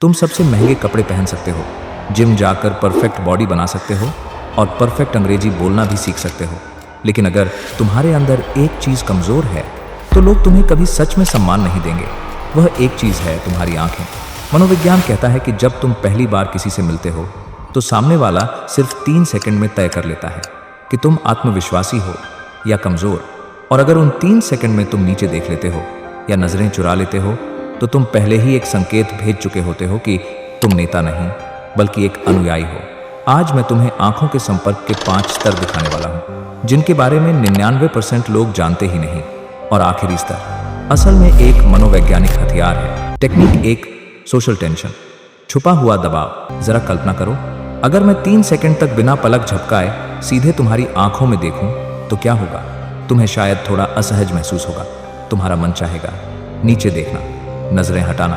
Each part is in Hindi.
तुम सबसे महंगे कपड़े पहन सकते हो, जिम जाकर परफेक्ट बॉडी बना सकते हो और परफेक्ट अंग्रेजी बोलना भी सीख सकते हो, लेकिन अगर तुम्हारे अंदर एक चीज़ कमज़ोर है तो लोग तुम्हें कभी सच में सम्मान नहीं देंगे। वह एक चीज़ है तुम्हारी आंखें। मनोविज्ञान कहता है कि जब तुम पहली बार किसी से मिलते हो तो सामने वाला सिर्फ 3 सेकंड में तय कर लेता है कि तुम आत्मविश्वासी हो या कमज़ोर। और अगर उन 3 सेकंड में तुम नीचे देख लेते हो या नज़रें चुरा लेते हो तो तुम पहले ही एक संकेत भेज चुके होते हो कि तुम नेता नहीं बल्कि एक अनुयायी हो। आज मैं तुम्हें आंखों के संपर्क के 5 स्तर दिखाने वाला हूं, जिनके बारे में 99% लोग जानते ही नहीं। और आखिरी स्तर असल में एक मनोवैज्ञानिक हथियार है। टेक्निक 1, सोशल टेंशन, छुपा हुआ दबाव। जरा कल्पना करो, अगर मैं 3 सेकंड तक बिना पलक झपकाए सीधे तुम्हारी आंखों में देखूं तो क्या होगा? तुम्हें शायद थोड़ा असहज महसूस होगा। तुम्हारा मन चाहेगा नीचे देखना, नजरें हटाना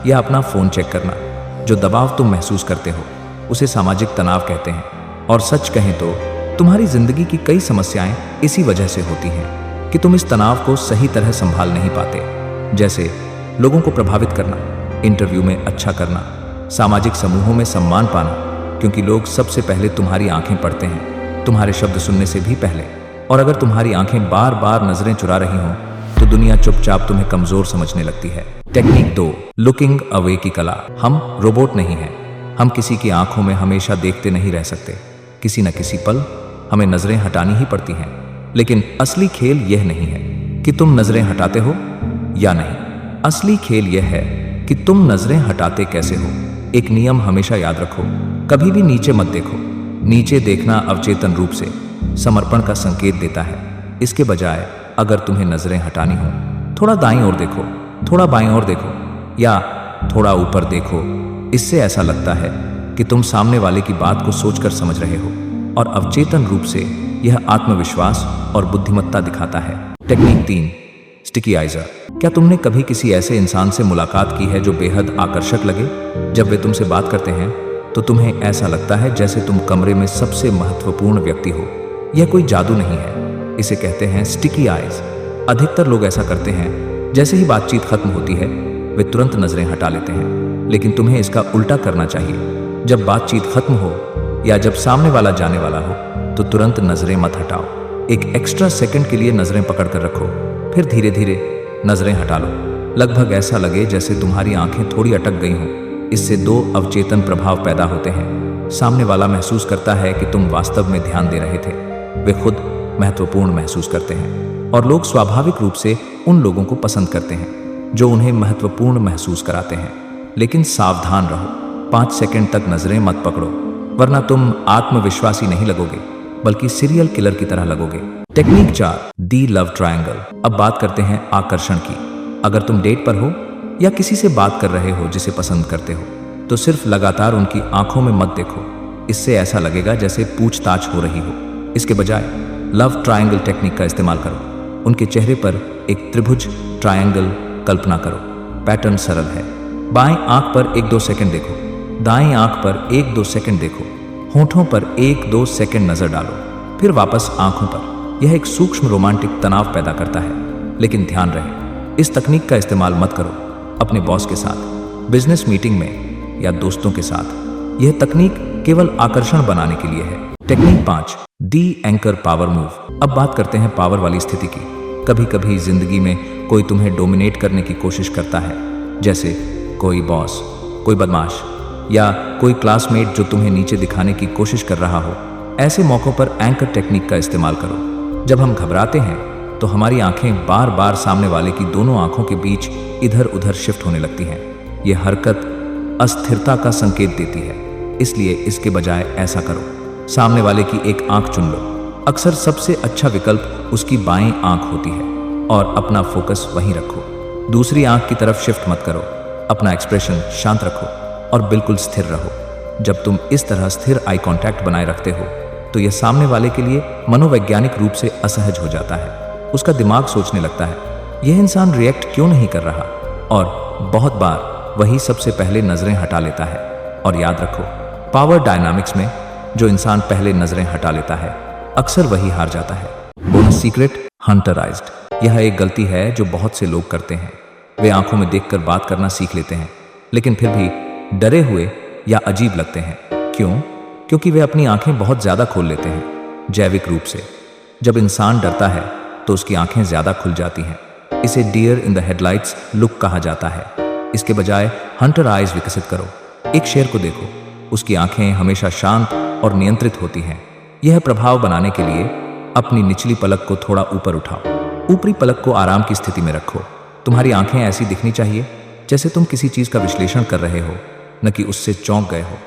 या अपना फोन चेक करना। जो दबाव तुम महसूस करते हो उसे सामाजिक तनाव कहते हैं। और सच कहें तो तुम्हारी जिंदगी की कई समस्याएं इसी वजह से होती हैं कि तुम इस तनाव को सही तरह संभाल नहीं पाते। जैसे लोगों को प्रभावित करना, इंटरव्यू में अच्छा करना, सामाजिक समूहों में सम्मान पाना, क्योंकि लोग सबसे पहले तुम्हारी आंखें पढ़ते हैं, तुम्हारे शब्द सुनने से भी पहले। और अगर तुम्हारी आंखें बार बार नजरें चुरा रही हों तो दुनिया चुपचाप तुम्हें कमजोर समझने लगती है। टेक्निक 2, लुकिंग अवे की कला। हम रोबोट नहीं हैं। हम किसी की आंखों में हमेशा देखते नहीं रह सकते। किसी न किसी पल हमें नजरें हटानी ही पड़ती हैं। लेकिन असली खेल यह नहीं है कि तुम नजरें हटाते हो या नहीं। असली खेल यह है कि तुम नजरें हटाते कैसे हो। एक नियम हमेशा याद रखो, कभी भी नीचे मत देखो। नीचे देखना अवचेतन रूप से समर्पण का संकेत देता है। इसके बजाय अगर तुम्हें नजरें हटानी हो, थोड़ा दाईं ओर देखो, थोड़ा बाईं ओर देखो या थोड़ा ऊपर देखो। इससे ऐसा लगता है कि तुम सामने वाले की बात को सोचकर समझ रहे हो और अवचेतन रूप से यह आत्मविश्वास और बुद्धिमत्ता दिखाता है। Technique 3, sticky IISER. क्या तुमने कभी किसी ऐसे इंसान से मुलाकात की है जो बेहद आकर्षक लगे? जब वे तुमसे बात करते हैं तो तुम्हें ऐसा लगता है जैसे तुम कमरे में सबसे महत्वपूर्ण व्यक्ति हो। यह कोई जादू नहीं है, इसे कहते हैं स्टिकी आइज। अधिकतर लोग ऐसा करते हैं, जैसे ही बातचीत खत्म होती है वे तुरंत नजरें हटा लेते हैं। लेकिन तुम्हें इसका उल्टा करना चाहिए। जब बातचीत खत्म हो या जब सामने वाला जाने वाला हो तो तुरंत नजरें मत हटाओ। एक एक्स्ट्रा सेकंड के लिए नजरें पकड़ कर रखो, फिर धीरे धीरे नजरें हटा लो। लगभग ऐसा लगे जैसे तुम्हारी आंखें थोड़ी अटक गई हों। इससे 2 अवचेतन प्रभाव पैदा होते हैं। सामने वाला महसूस करता है कि तुम वास्तव में ध्यान दे रहे थे। वे खुद महत्वपूर्ण महसूस करते हैं और लोग स्वाभाविक रूप से उन लोगों को पसंद करते हैं जो उन्हें महत्वपूर्ण महसूस कराते हैं। लेकिन सावधान रहो, 5 सेकंड तक नजरें मत पकड़ो, वरना तुम आत्मविश्वासी नहीं लगोगे बल्कि सीरियल किलर की तरह लगोगे। टेक्निक 4, दी लव ट्रायंगल। अब बात करते हैं आकर्षण की। अगर तुम डेट पर हो या किसी से बात कर रहे हो जिसे पसंद करते हो तो सिर्फ लगातार उनकी आंखों में मत देखो। इससे ऐसा लगेगा जैसे पूछताछ हो रही हो। इसके बजाय लव ट्रायंगल टेक्निक का इस्तेमाल करो। उनके चेहरे पर एक त्रिभुज ट्रायंगल कल्पना करो। पैटर्न सरल है। बाएं आंख पर 1-2 सेकंड देखो, दाएं आंख पर 1-2 सेकंड देखो, होठों पर 1-2 सेकंड नजर डालो, फिर वापस आंखों पर। यह एक सूक्ष्म रोमांटिक तनाव पैदा करता है। लेकिन ध्यान रहे, इस तकनीक का इस्तेमाल मत करो अपने बॉस के साथ, बिजनेस मीटिंग में या दोस्तों के साथ। यह तकनीक केवल आकर्षण बनाने के लिए है। टेक्निक 5, दी एंकर पावर मूव। अब बात करते हैं पावर वाली स्थिति की। कभी कभी जिंदगी में कोई तुम्हें डोमिनेट करने की कोशिश करता है, जैसे कोई बॉस, कोई बदमाश या कोई क्लासमेट जो तुम्हें नीचे दिखाने की कोशिश कर रहा हो। ऐसे मौकों पर एंकर टेक्निक का इस्तेमाल करो। जब हम घबराते हैं तो हमारी आंखें बार बार सामने वाले की दोनों आंखों के बीच इधर उधर शिफ्ट होने लगती हैं। यह हरकत अस्थिरता का संकेत देती है। इसलिए इसके बजाय ऐसा करो, सामने वाले की एक आंख चुन लो। अक्सर सबसे अच्छा विकल्प उसकी बाएं आंख होती है और अपना फोकस वहीं रखो। दूसरी आंख की तरफ शिफ्ट मत करो। अपना एक्सप्रेशन शांत रखो और बिल्कुल स्थिर रहो। जब तुम इस तरह स्थिर आई कांटेक्ट बनाए रखते हो तो यह सामने वाले के लिए मनोवैज्ञानिक रूप से असहज हो जाता है। उसका दिमाग सोचने लगता है, यह इंसान रिएक्ट क्यों नहीं कर रहा, और बहुत बार वही सबसे पहले नजरें हटा लेता है। और याद रखो, पावर डायनामिक्स में जो इंसान पहले नजरें हटा लेता है अक्सर वही हार जाता है। बोनस सीक्रेट, हंटराइज्ड। यह एक गलती है जो बहुत से लोग करते हैं। वे आंखों में देखकर बात करना सीख लेते हैं, लेकिन फिर भी डरे हुए या अजीब लगते हैं। क्यों? क्योंकि वे अपनी आंखें बहुत ज्यादा खोल लेते हैं जैविक रूप से। जब इंसान डरता है तो उसकी आंखें ज्यादा खुल जाती हैं। इसे deer in the headlights look कहा जाता है। इसके बजाय हंटर आइज विकसित करो। एक शेर को देखो, उसकी आंखें हमेशा शांत और नियंत्रित होती हैं। यह प्रभाव बनाने के लिए अपनी निचली पलक को थोड़ा ऊपर उठाओ, ऊपरी पलक को आराम की स्थिति में रखो। तुम्हारी आंखें ऐसी दिखनी चाहिए जैसे तुम किसी चीज का विश्लेषण कर रहे हो, न कि उससे चौंक गए हो।